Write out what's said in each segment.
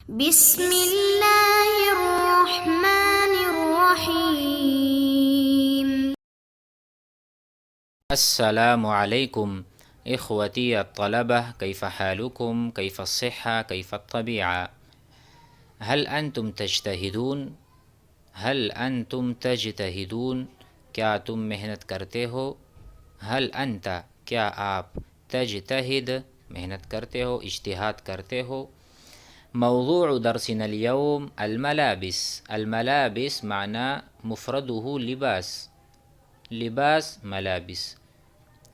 بسم اللہ الرحمن الرحیم۔ السلام علیکم اخوتی الطلبہ، کیف حالکم، کیف الصحہ، کیف الطبیعہ؟ هل انتم تجتہدون؟ هل انتم تجتہدون؟ کیا تم محنت کرتے ہو؟ هل انت، کیا آپ، تجتہد، محنت کرتے ہو، اجتہاد کرتے ہو؟ موضوع درسنا اليوم الملابس۔ الملابس معنى مفرده لباس، لباس ملابس.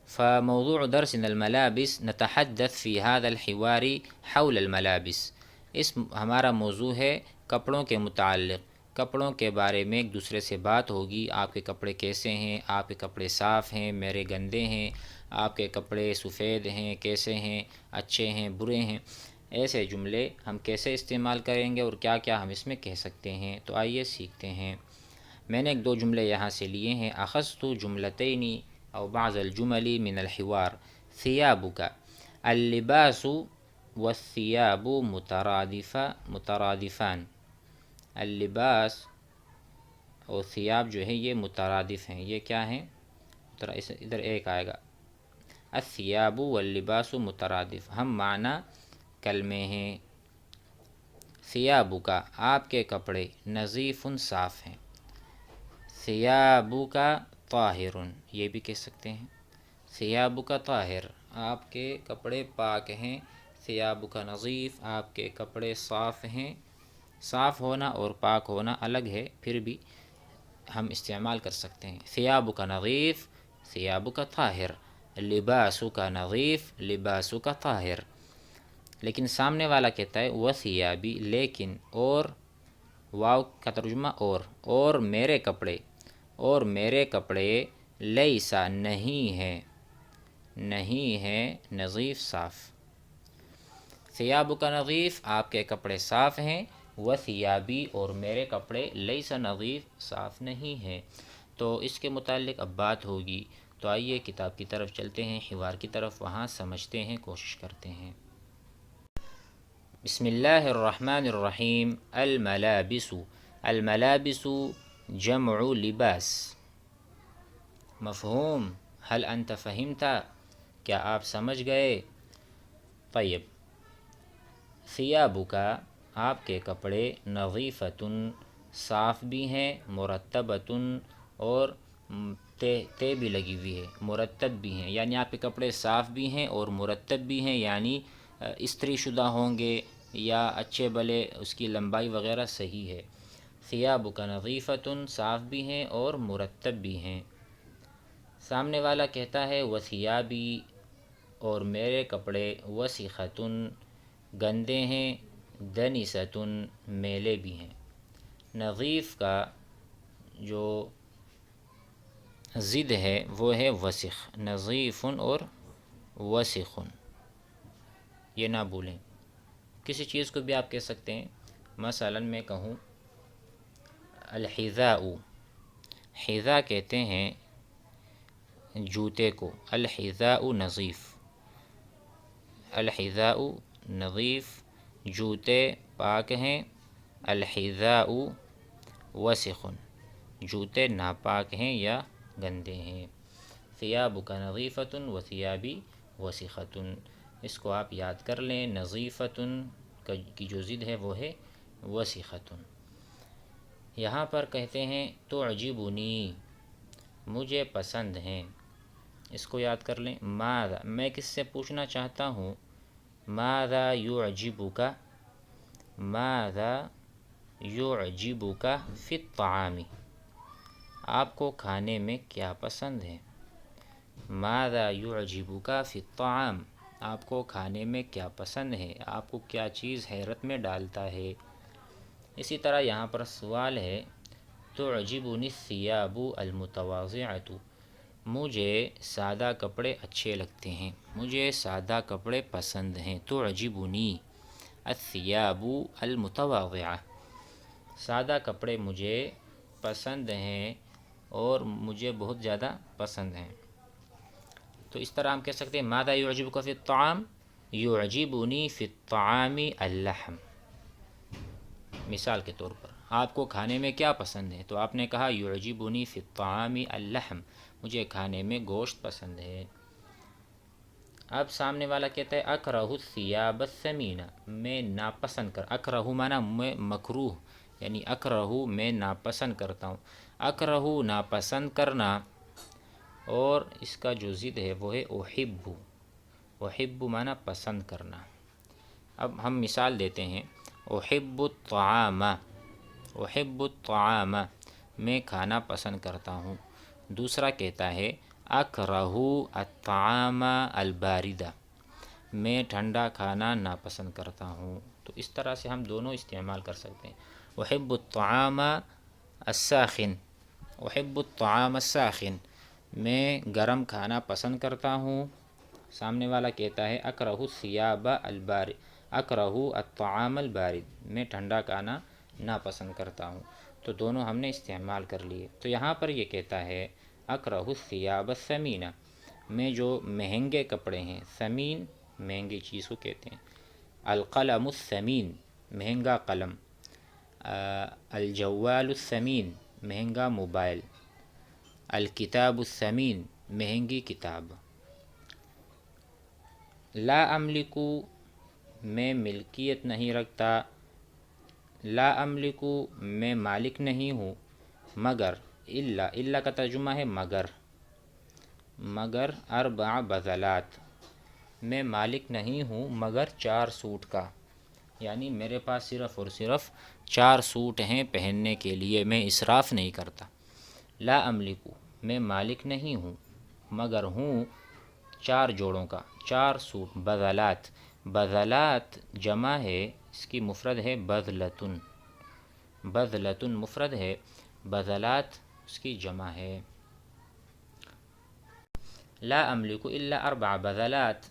فموضوع درسنا الملابس، نتحدث في هذا الحوار حول الملابس. ہمارا موضوع ہے کپڑوں کے متعلق، کپڑوں کے بارے میں ایک دوسرے سے بات ہوگی. آپ کے کپڑے کیسے ہیں؟ آپ کے کپڑے صاف ہیں، میرے گندے ہیں؟ آپ کے کپڑے سفید ہیں، کیسے ہیں، اچھے ہیں، برے ہیں؟ ایسے جملے ہم کیسے استعمال کریں گے اور کیا کیا ہم اس میں کہہ سکتے ہیں؟ تو آئیے سیکھتے ہیں. میں نے ایک دو جملے یہاں سے لیے ہیں. اخذت جملتین او بعض الجمل من الحوار. ثيابك، اللباس والثياب مترادفان. اللباس اور ثياب جو ہے یہ مترادف ہیں. یہ کیا ہیں؟ ادھر ایک آئے گا الثياب واللباس مترادف، ہم معنی کلمے ہیں. ثيابك، آپ کے کپڑے، نظیف صاف ہیں. ثيابك طاہر، یہ بھی کہہ سکتے ہیں. ثيابك طاہر، آپ کے کپڑے پاک ہیں. ثيابك نظیف، آپ کے کپڑے صاف ہیں. صاف ہونا اور پاک ہونا الگ ہے، پھر بھی ہم استعمال کر سکتے ہیں. ثيابك نظیف، ثيابك طاہر. لباسك نظیف، لباسك طاہر. لیکن سامنے والا کہتا ہے وثيابی، لیکن اور، واو کا ترجمہ اور میرے کپڑے، اور میرے کپڑے لیسا نہیں ہے، نہیں ہے نظیف صاف. ثيابك نظیف، آپ کے کپڑے صاف ہیں. وثيابی، اور میرے کپڑے لیسا نظیف، صاف نہیں ہیں. تو اس کے متعلق اب بات ہوگی. تو آئیے کتاب کی طرف چلتے ہیں، حوار کی طرف، وہاں سمجھتے ہیں، کوشش کرتے ہیں. بسم اللہ الرحمن الرحیم. الملابس، الملابس جمع لباس. مفہوم؟ هل انت فہمت؟ کیا آپ سمجھ گئے؟ طیب. ثيابك، آپ کے کپڑے، نظیفۃ، صاف بھی ہیں، مرتبۃ، اور تے بھی لگی ہوئی ہے، مرتب بھی ہیں. یعنی آپ کے کپڑے صاف بھی ہیں اور مرتب بھی ہیں، یعنی استری شدہ ہوں گے یا اچھے بھلے اس کی لمبائی وغیرہ صحیح ہے. ثيابك نظیفۃ، صاف بھی ہیں اور مرتب بھی ہیں. سامنے والا کہتا ہے وثيابی، اور میرے کپڑے، وسخۃ، گندے ہیں، دنسۃ، میلے بھی ہیں. نظیف کا جو ضد ہے وہ ہے وسخ. نظیف اور وسخ، یہ نہ بھولیں. کسی چیز کو بھی آپ کہہ سکتے ہیں. مثلا میں کہوں الحذاء، حذاء کہتے ہیں جوتے کو. الحذاء نظیف، الحذاء نظیف، جوتے پاک ہیں. الحذاء وسخ، جوتے ناپاک ہیں یا گندے ہیں. ثيابك نظیفۃ وثيابی وسخۃ. اس کو آپ یاد کر لیں. نظیفۃ کی جو ضد ہے وہ ہے وسخۃ. یہاں پر کہتے ہیں تعجبنی، مجھے پسند ہیں. اس کو یاد کر لیں. ماذا، میں کس سے پوچھنا چاہتا ہوں. ماذا يعجبك، ماذا يعجبك في الطعام، آپ کو کھانے میں کیا پسند ہے. ماذا يعجبك في الطعام، آپ کو کھانے میں کیا پسند ہے، آپ کو کیا چیز حیرت میں ڈالتا ہے. اسی طرح یہاں پر سوال ہے تعجبنی الثياب المتواضعۃ، مجھے سادہ کپڑے اچھے لگتے ہیں، مجھے سادہ کپڑے پسند ہیں. تعجبنی الثياب المتواضعۃ، سادہ کپڑے مجھے پسند ہیں اور مجھے بہت زیادہ پسند ہیں. تو اس طرح ہم کہہ سکتے ہیں ماذا يعجبك في الطعام، يعجبني في الطعام اللحم. مثال کے طور پر آپ کو کھانے میں کیا پسند ہے؟ تو آپ نے کہا یعجبنی فی الطعام اللحم، مجھے کھانے میں گوشت پسند ہے۔ اب سامنے والا کہتا ہے اکرہ الثیاب الثمینہ، میں ناپسند اکرہ معنی میں مکروہ، یعنی اکرہ میں ناپسند کرتا ہوں، اکرہ ناپسند کرنا، اور اس کا جو ضد ہے وہ ہے احب، احب معنی پسند کرنا۔ اب ہم مثال دیتے ہیں، احب الطعام، احب الطعام میں کھانا پسند کرتا ہوں۔ دوسرا کہتا ہے اکرہ الطعام الباردہ، میں ٹھنڈا کھانا ناپسند کرتا ہوں۔ تو اس طرح سے ہم دونوں استعمال کر سکتے ہیں۔ احب الطعام الساخن، احب الطعام الساخن، میں گرم کھانا پسند کرتا ہوں۔ سامنے والا کہتا ہے اکرہ الثیاب البارد، اکرہ الطعام البارد، میں ٹھنڈا کھانا ناپسند کرتا ہوں۔ تو دونوں ہم نے استعمال کر لیے۔ تو یہاں پر یہ کہتا ہے اکرہ الثیاب الثمینہ، میں جو مہنگے کپڑے ہیں، ثمین مہنگی چیز کو کہتے ہیں، القلم الثمین مہنگا قلم، الجوال الثمین مہنگا موبائل، الکتاب الثمین مہنگی کتاب۔ لا املکو میں ملکیت نہیں رکھتا، لا املکو میں مالک نہیں ہوں، مگر الا کا ترجمہ ہے مگر، مگر اربع بذلات، میں مالک نہیں ہوں مگر 4 سوٹ کا، یعنی میرے پاس صرف اور صرف 4 سوٹ ہیں پہننے کے لیے، میں اسراف نہیں کرتا۔ لا املکو میں مالک نہیں ہوں مگر ہوں 4 جوڑوں کا، 4 سوٹ، بذلات، بذلات جمع ہے، اس کی مفرد ہے بذلتن، بذلتن مفرد ہے، بذلات اس کی جمع ہے۔ لا املک الا 4 بذلات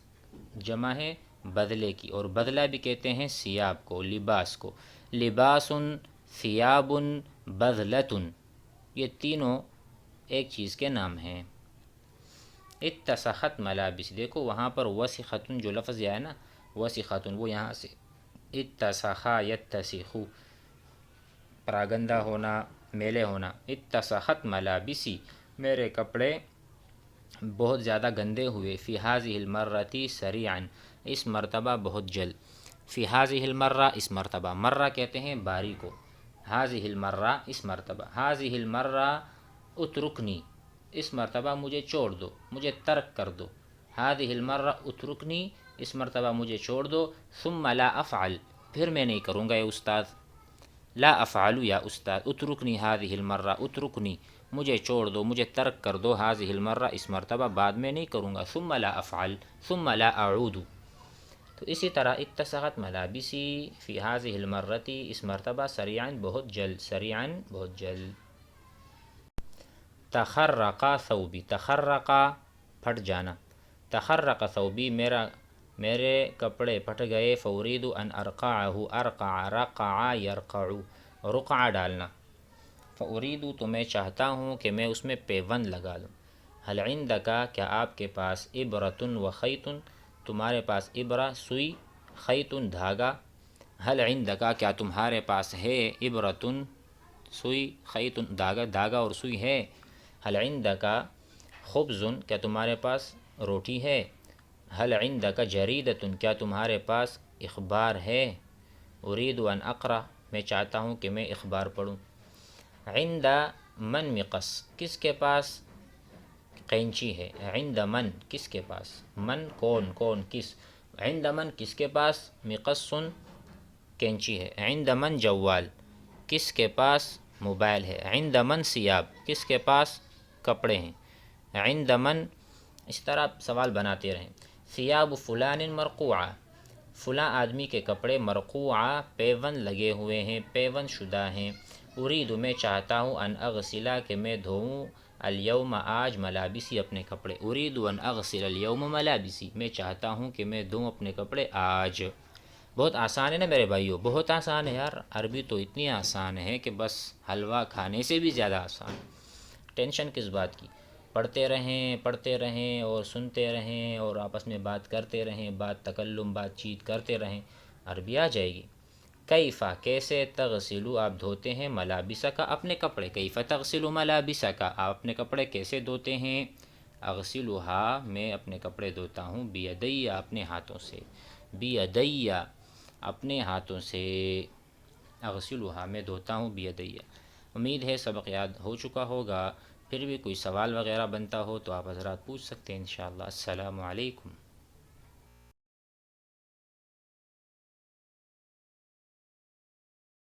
جمع ہے بدلے کی، اور بدلہ بھی کہتے ہیں ثیاب کو، لباس کو، لباس، ثیاب، بذلۃ، یہ تینوں ایک چیز کے نام ہیں۔ اتسخت ملابس، دیکھو وہاں پر وسخۃ جو لفظ آیا ہے نا، وسخۃ، وہ یہاں سے اتسخا یتسخو، پراگندہ ہونا، میلے ہونا۔ اتسخت ملابسی، میرے کپڑے بہت زیادہ گندے ہوئے، فی ہذہ المرۃ سریعا، اس مرتبہ بہت جلد، فی ہذہ المرہ اس مرتبہ، مرہ کہتے ہیں باری کو، ہذہ المرہ اس مرتبہ، ہذہ المرہ اترکنی، اس مرتبہ مجھے چھوڑ دو، مجھے ترک کر دو، ہذہ المرہ اترکنی، اس مرتبہ مجھے چھوڑ دو، ثم لا افعل، پھر میں نہیں کروں گا، اے استاد، لا افعل یا استاد، اترکنی ہذہ المرہ، اترکنی مجھے چھوڑ دو، مجھے ترک کر دو، ہذہ المرہ اس مرتبہ، بعد میں نہیں کروں گا، ثم لا افعل، ثم لا اعود۔ تو اسی طرح اتسخت ملابسی فی ہذہ المرۃ، اس مرتبہ، سریعا بہت جلد، سریعا بہت جلد۔ تخرق ثوبی، تخرق پھٹ جانا، تخرق ثوبی میرے کپڑے پھٹ گئے، فارید ان ارقعہ، ارقع رقع یرقع، رقعہ ڈالنا، فارید تو میں چاہتا ہوں کہ میں اس میں پیوند لگا دوں۔ هل عندک کیا آپ کے پاس، ابرۃ و خیط تمہارے پاس، ابرہ سوئی، خیط دھاگا، هل عندک کیا تمہارے پاس ہے، ابرۃ سوئی، خیط دھاگا، دھاگا اور سوئی ہے، هل عندک خبز کیا تمہارے پاس روٹی ہے، هل عندک جریدۃ کیا تمہارے پاس اخبار ہے، ارید ان اقرأ میں چاہتا ہوں کہ میں اخبار پڑھوں۔ عند من مقص کس کے پاس قینچی ہے، عند من کس کے پاس، من کون، کون کس، عند من کس کے پاس مقص قینچی ہے، عند من جوال کس کے پاس موبائل ہے، عند من ثیاب کس کے پاس کپڑے ہیں، عند من، اس طرح سوال بناتے رہیں۔ ثیاب فلان مرقوعہ، فلاں آدمی کے کپڑے، مرقوعہ پیوند لگے ہوئے ہیں، پیوند شدہ ہیں، ارید میں چاہتا ہوں، ان اغسلا کہ میں دھوؤں، الیوم آج، ملابسی اپنے کپڑے، ارید ان اغسل الیوم ملابسی میں چاہتا ہوں کہ میں دھوؤں اپنے کپڑے آج۔ بہت آسان ہے نا میرے بھائیو، بہت آسان ہے یار، عربی تو اتنی آسان ہے کہ بس حلوہ کھانے سے بھی زیادہ آسان، ٹینشن کس بات کی، پڑھتے رہیں اور سنتے رہیں اور آپس میں بات کرتے رہیں، بات تکلم بات چیت کرتے رہیں، عربی آ جائے گی۔ کیفا کیسے، تغسلو آپ دھوتے ہیں، ملابسہ کا اپنے کپڑے، کیفا تغسلو ملابسہ کا آپ اپنے کپڑے کیسے دھوتے ہیں، اغسلھا میں اپنے کپڑے دھوتا ہوں، بیدی اپنے ہاتھوں سے، بیدی اپنے ہاتھوں سے، اغسلھا میں دھوتا ہوں بیدی۔ امید ہے سبق یاد ہو چکا ہوگا، پھر بھی کوئی سوال وغیرہ بنتا ہو تو آپ حضرات پوچھ سکتے ہیں انشاءاللہ۔ السلام علیکم۔